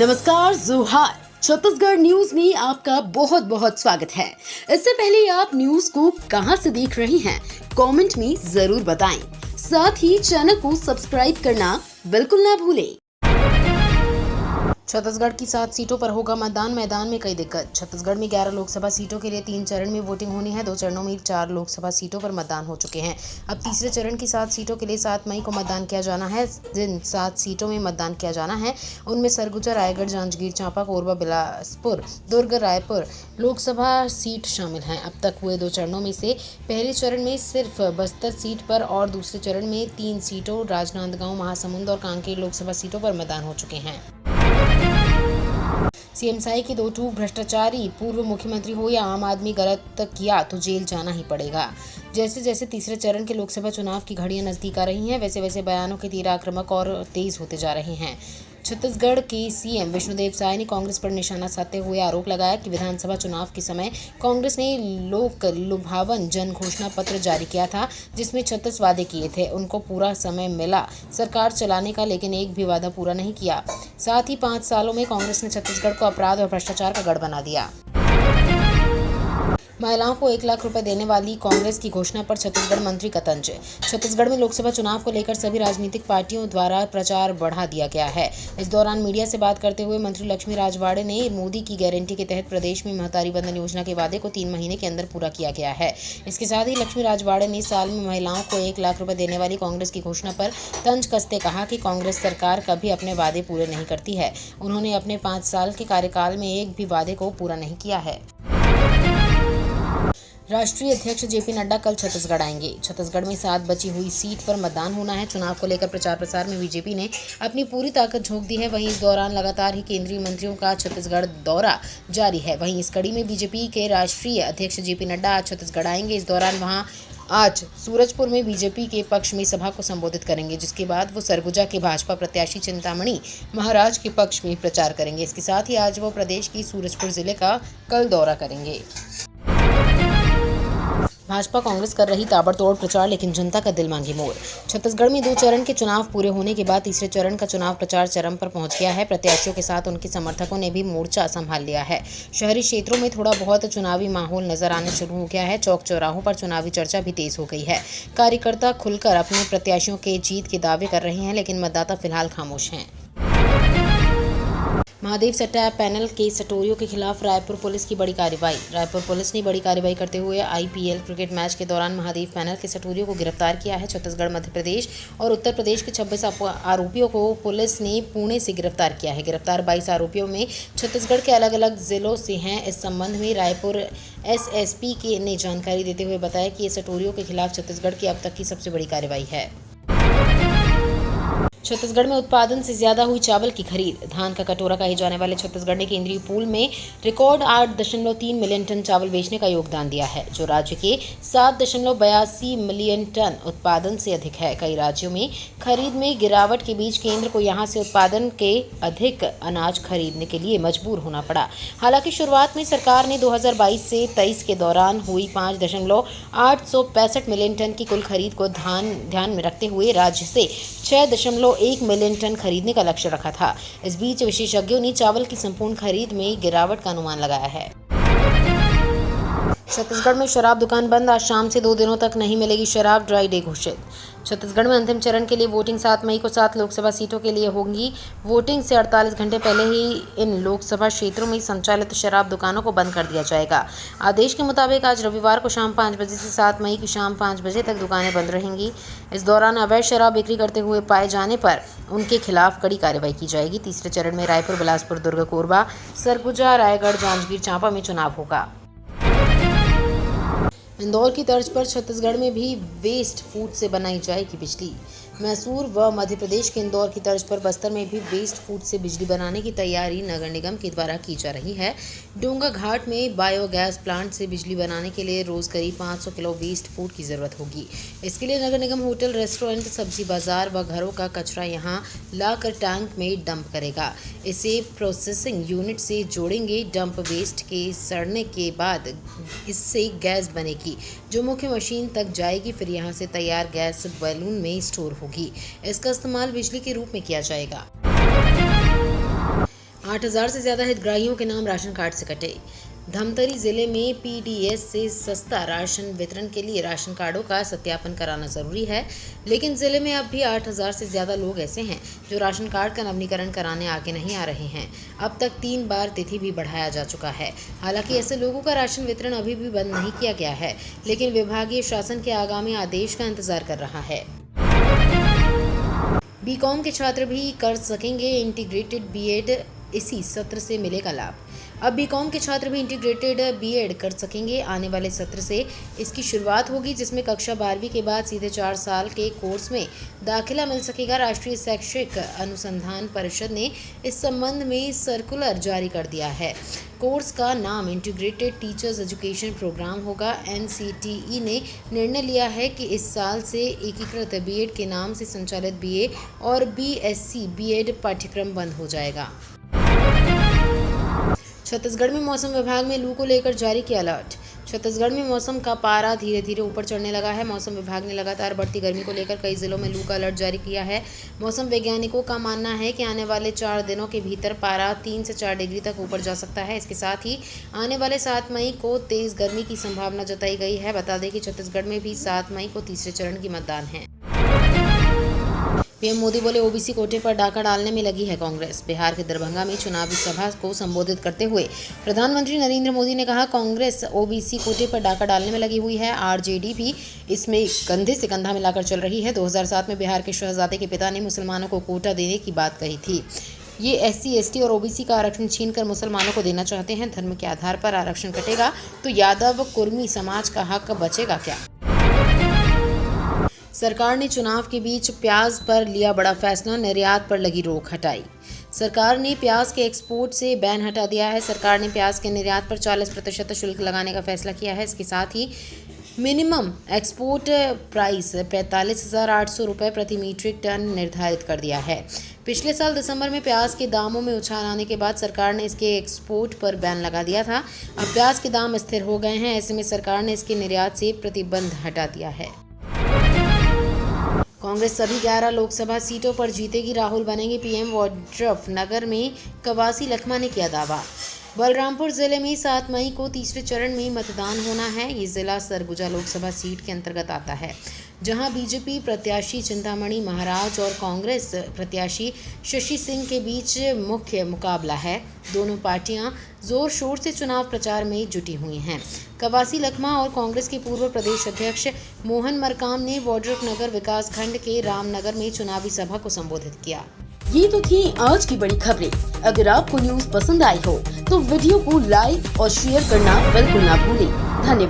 नमस्कार जोहार। छत्तीसगढ़ न्यूज में आपका बहुत बहुत स्वागत है। इससे पहले आप न्यूज को कहां से देख रहे हैं, कमेंट में जरूर बताएं। साथ ही चैनल को सब्सक्राइब करना बिल्कुल ना भूलें। छत्तीसगढ़ की 7 सीटों पर होगा मतदान, मैदान में कई दिक्कत। छत्तीसगढ़ में 11 लोकसभा सीटों के लिए 3 चरण में वोटिंग होनी है। 2 चरणों में 4 लोकसभा सीटों पर मतदान हो चुके हैं। अब तीसरे चरण की 7 सीटों के लिए 7 मई को मतदान किया जाना है। जिन 7 सीटों में मतदान किया जाना है उनमें सरगुजा, रायगढ़, जांजगीर चांपा, कोरबा, बिलासपुर, दुर्ग, रायपुर लोकसभा सीट शामिल हैं। अब तक हुए 2 चरणों में से पहले चरण में सिर्फ बस्तर सीट पर और दूसरे चरण में 3 सीटों राजनांदगांव, महासमुंद और कांकेर लोकसभा सीटों पर मतदान हो चुके हैं। सीएम साई के 2 टूक भ्रष्टाचारी पूर्व मुख्यमंत्री हो या आम आदमी, गलत किया तो जेल जाना ही पड़ेगा। जैसे जैसे तीसरे चरण के लोकसभा चुनाव की घड़ियां नजदीक आ रही हैं, वैसे वैसे बयानों के तीर आक्रामक और तेज होते जा रहे हैं। छत्तीसगढ़ के सीएम विष्णुदेव साय ने कांग्रेस पर निशाना साधते हुए आरोप लगाया कि विधानसभा चुनाव के समय कांग्रेस ने लोक लुभावन जन घोषणा पत्र जारी किया था, जिसमें 36 वादे किए थे। उनको पूरा समय मिला सरकार चलाने का, लेकिन एक भी वादा पूरा नहीं किया। साथ ही 5 सालों में कांग्रेस ने छत्तीसगढ़ को अपराध और भ्रष्टाचार का गढ़ बना दिया। महिलाओं को 1 लाख रुपए देने वाली कांग्रेस की घोषणा पर छत्तीसगढ़ मंत्री का तंज। छत्तीसगढ़ में लोकसभा चुनाव को लेकर सभी राजनीतिक पार्टियों द्वारा प्रचार बढ़ा दिया गया है। इस दौरान मीडिया से बात करते हुए मंत्री लक्ष्मी राजवाड़े ने मोदी की गारंटी के तहत प्रदेश में महतारी बंधन योजना के वादे को 3 महीने के अंदर पूरा किया गया है। इसके साथ ही लक्ष्मी राजवाड़े ने साल में महिलाओं को 1 लाख रुपए देने वाली कांग्रेस की घोषणा पर तंज कसते कहा कि कांग्रेस सरकार कभी अपने वादे पूरे नहीं करती है। उन्होंने अपने 5 साल के कार्यकाल में एक भी वादे को पूरा नहीं किया है। राष्ट्रीय अध्यक्ष जेपी नड्डा कल छत्तीसगढ़ आएंगे। छत्तीसगढ़ में 7 बची हुई सीट पर मतदान होना है। चुनाव को लेकर प्रचार प्रसार में बीजेपी ने अपनी पूरी ताकत झोंक दी है। वहीं इस दौरान लगातार ही केंद्रीय मंत्रियों का छत्तीसगढ़ दौरा जारी है। वहीं इस कड़ी में बीजेपी के राष्ट्रीय अध्यक्ष जेपी नड्डा आज छत्तीसगढ़ आएंगे। इस दौरान वहां आज सूरजपुर में बीजेपी के पक्ष में सभा को संबोधित करेंगे, जिसके बाद वो सरगुजा के भाजपा प्रत्याशी चिंतामणि महाराज के पक्ष में प्रचार करेंगे। इसके साथ ही आज वो प्रदेश की सूरजपुर जिले का कल दौरा करेंगे। भाजपा कांग्रेस कर रही ताबड़तोड़ प्रचार, लेकिन जनता का दिल मांगी मोर। छत्तीसगढ़ में 2 चरण के चुनाव पूरे होने के बाद तीसरे चरण का चुनाव प्रचार चरम पर पहुंच गया है। प्रत्याशियों के साथ उनके समर्थकों ने भी मोर्चा संभाल लिया है। शहरी क्षेत्रों में थोड़ा बहुत चुनावी माहौल नजर आने शुरू हो गया है। चौक चौराहों पर चुनावी चर्चा भी तेज हो गई है। कार्यकर्ता खुलकर अपने प्रत्याशियों के जीत के दावे कर रहे हैं, लेकिन मतदाता फिलहाल खामोश हैं। महादेव सट्टा पैनल के सटोरियों के खिलाफ रायपुर पुलिस की बड़ी कार्रवाई। रायपुर पुलिस ने बड़ी कार्रवाई करते हुए आईपीएल क्रिकेट मैच के दौरान महादेव पैनल के सटोरियों को गिरफ्तार किया है। छत्तीसगढ़, मध्य प्रदेश और उत्तर प्रदेश के 26 आरोपियों को पुलिस ने पुणे से गिरफ्तार किया है। गिरफ्तार 22 आरोपियों में छत्तीसगढ़ के अलग अलग जिलों से हैं। इस संबंध में रायपुर एसएसपी ने जानकारी देते हुए बताया कि ये सटोरियों के खिलाफ छत्तीसगढ़ की अब तक की सबसे बड़ी कार्रवाई है। छत्तीसगढ़ में उत्पादन से ज्यादा हुई चावल की खरीद। धान का कटोरा कहे जाने वाले छत्तीसगढ़ ने केंद्रीय पूल में रिकॉर्ड 8.3 मिलियन टन चावल बेचने का योगदान दिया है, जो राज्य के 7.82 मिलियन टन उत्पादन से अधिक है। कई राज्यों में खरीद में गिरावट के बीच केंद्र को यहां से उत्पादन के अधिक अनाज खरीदने के लिए मजबूर होना पड़ा। हालांकि शुरुआत में सरकार ने 2022 से 23 के दौरान हुई 5.865 मिलियन टन की कुल खरीद को ध्यान में रखते हुए राज्य से 6.1 मिलियन टन खरीदने का लक्ष्य रखा था। इस बीच विशेषज्ञों ने चावल की संपूर्ण खरीद में गिरावट का अनुमान लगाया है। छत्तीसगढ़ में शराब दुकान बंद। आज शाम से 2 दिनों तक नहीं मिलेगी शराब, ड्राई डे घोषित। छत्तीसगढ़ में अंतिम चरण के लिए वोटिंग 7 मई को 7 लोकसभा सीटों के लिए होगी। वोटिंग से 48 घंटे पहले ही इन लोकसभा क्षेत्रों में संचालित शराब दुकानों को बंद कर दिया जाएगा। आदेश के मुताबिक आज रविवार को शाम 5 बजे से 7 मई की शाम 5 बजे तक दुकानें बंद रहेंगी। इस दौरान अवैध शराब बिक्री करते हुए पाए जाने पर उनके खिलाफ कड़ी कार्रवाई की जाएगी। तीसरे चरण में रायपुर, बिलासपुर, दुर्ग, कोरबा, सरगुजा, रायगढ़, जांजगीर चांपा में चुनाव होगा। इंदौर की तर्ज पर छत्तीसगढ़ में भी वेस्ट फूड से बनाई जाएगी बिजली। मैसूर व मध्य प्रदेश के इंदौर की तर्ज पर बस्तर में भी वेस्ट फूड से बिजली बनाने की तैयारी नगर निगम के द्वारा की जा रही है। डोंगा घाट में बायोगैस प्लांट से बिजली बनाने के लिए रोज करीब 500 किलो वेस्ट फूड की जरूरत होगी। इसके लिए नगर निगम होटल, रेस्टोरेंट, सब्जी बाजार व घरों का कचरा यहां लाकर टैंक में डंप करेगा। इसे प्रोसेसिंग यूनिट से जोड़ेंगे। डंप वेस्ट के सड़ने के बाद इससे गैस बनेगी, जो मुख्य मशीन तक जाएगी। फिर यहां से तैयार गैस बैलून में स्टोर होगी। इसका इस्तेमाल बिजली के रूप में किया जाएगा। 8,000 से ज्यादा हितग्राहियों के नाम राशन कार्ड से कटे। धमतरी जिले में पीडीएस से सस्ता राशन वितरण के लिए राशन कार्डों का सत्यापन कराना जरूरी है, लेकिन जिले में अब भी 8,000 से ज्यादा लोग ऐसे हैं जो राशन कार्ड का नवीनीकरण कराने आगे नहीं आ रहे हैं। अब तक 3 बार तिथि भी बढ़ाया जा चुका है। हालांकि ऐसे लोगों का राशन वितरण अभी भी बंद नहीं किया गया है, लेकिन विभागीय शासन के आगामी आदेश का इंतजार कर रहा है। बीकॉम के छात्र भी कर सकेंगे इंटीग्रेटेड बीएड, इसी सत्र से मिलेगा लाभ। अब बीकॉम के छात्र भी इंटीग्रेटेड बीएड कर सकेंगे। आने वाले सत्र से इसकी शुरुआत होगी, जिसमें कक्षा 12वीं के बाद सीधे 4 साल के कोर्स में दाखिला मिल सकेगा। राष्ट्रीय शैक्षिक अनुसंधान परिषद ने इस संबंध में सर्कुलर जारी कर दिया है। कोर्स का नाम इंटीग्रेटेड टीचर्स एजुकेशन प्रोग्राम होगा। एनसीटीई ने निर्णय लिया है कि इस साल से एकीकृत बीएड के नाम से संचालित बीए और बीएससी बीएड पाठ्यक्रम बंद हो जाएगा। छत्तीसगढ़ में मौसम विभाग में लू को लेकर जारी किया अलर्ट। छत्तीसगढ़ में मौसम का पारा धीरे धीरे ऊपर चढ़ने लगा है। मौसम विभाग ने लगातार बढ़ती गर्मी को लेकर कई जिलों में लू का अलर्ट जारी किया है। मौसम वैज्ञानिकों का मानना है कि आने वाले 4 दिनों के भीतर पारा 3 से 4 डिग्री तक ऊपर जा सकता है। इसके साथ ही आने वाले 7 मई को तेज गर्मी की संभावना जताई गई है। बता दें कि छत्तीसगढ़ में भी 7 मई को तीसरे चरण की मतदान है। पीएम मोदी बोले, ओबीसी कोटे पर डाका डालने में लगी है कांग्रेस। बिहार के दरभंगा में चुनावी सभा को संबोधित करते हुए प्रधानमंत्री नरेंद्र मोदी ने कहा, कांग्रेस ओबीसी कोटे पर डाका डालने में लगी हुई है। आरजेडी भी इसमें कंधे से कंधा मिलाकर चल रही है। 2007 में बिहार के शहजादे के पिता ने मुसलमानों को कोटा देने की बात कही थी। ये एससी, एसटी और ओबीसी का आरक्षण छीनकर मुसलमानों को देना चाहते हैं। धर्म के आधार पर आरक्षण कटेगा तो यादव कुर्मी समाज का हक बचेगा क्या? सरकार ने चुनाव के बीच प्याज पर लिया बड़ा फैसला, निर्यात पर लगी रोक हटाई। सरकार ने प्याज के एक्सपोर्ट से बैन हटा दिया है। सरकार ने प्याज के निर्यात पर 40% शुल्क लगाने का फैसला किया है। इसके साथ ही मिनिमम एक्सपोर्ट प्राइस 45,800 रुपये प्रति मीट्रिक टन निर्धारित कर दिया है। पिछले साल दिसंबर में प्याज के दामों में उछाल आने के बाद सरकार ने इसके एक्सपोर्ट पर बैन लगा दिया था। अब प्याज के दाम स्थिर हो गए हैं। ऐसे में सरकार ने इसके निर्यात से प्रतिबंध हटा दिया है। कांग्रेस सभी 11 लोकसभा सीटों पर जीतेगी, राहुल बनेंगे पीएम। वाड्रफ नगर में कवासी लखमा ने किया दावा। बलरामपुर जिले में 7 मई को तीसरे चरण में मतदान होना है। ये जिला सरगुजा लोकसभा सीट के अंतर्गत आता है, जहां बीजेपी प्रत्याशी चिंतामणि महाराज और कांग्रेस प्रत्याशी शशि सिंह के बीच मुख्य मुकाबला है। दोनों पार्टियां जोर शोर से चुनाव प्रचार में जुटी हुई हैं। कवासी लखमा और कांग्रेस के पूर्व प्रदेश अध्यक्ष मोहन मरकाम ने वाड्रफ नगर विकास खंड के रामनगर में चुनावी सभा को संबोधित किया। ये तो थी आज की बड़ी खबरें। अगर आपको न्यूज पसंद आई हो तो वीडियो को लाइक और शेयर करना बिल्कुल ना भूलें। धन्यवाद।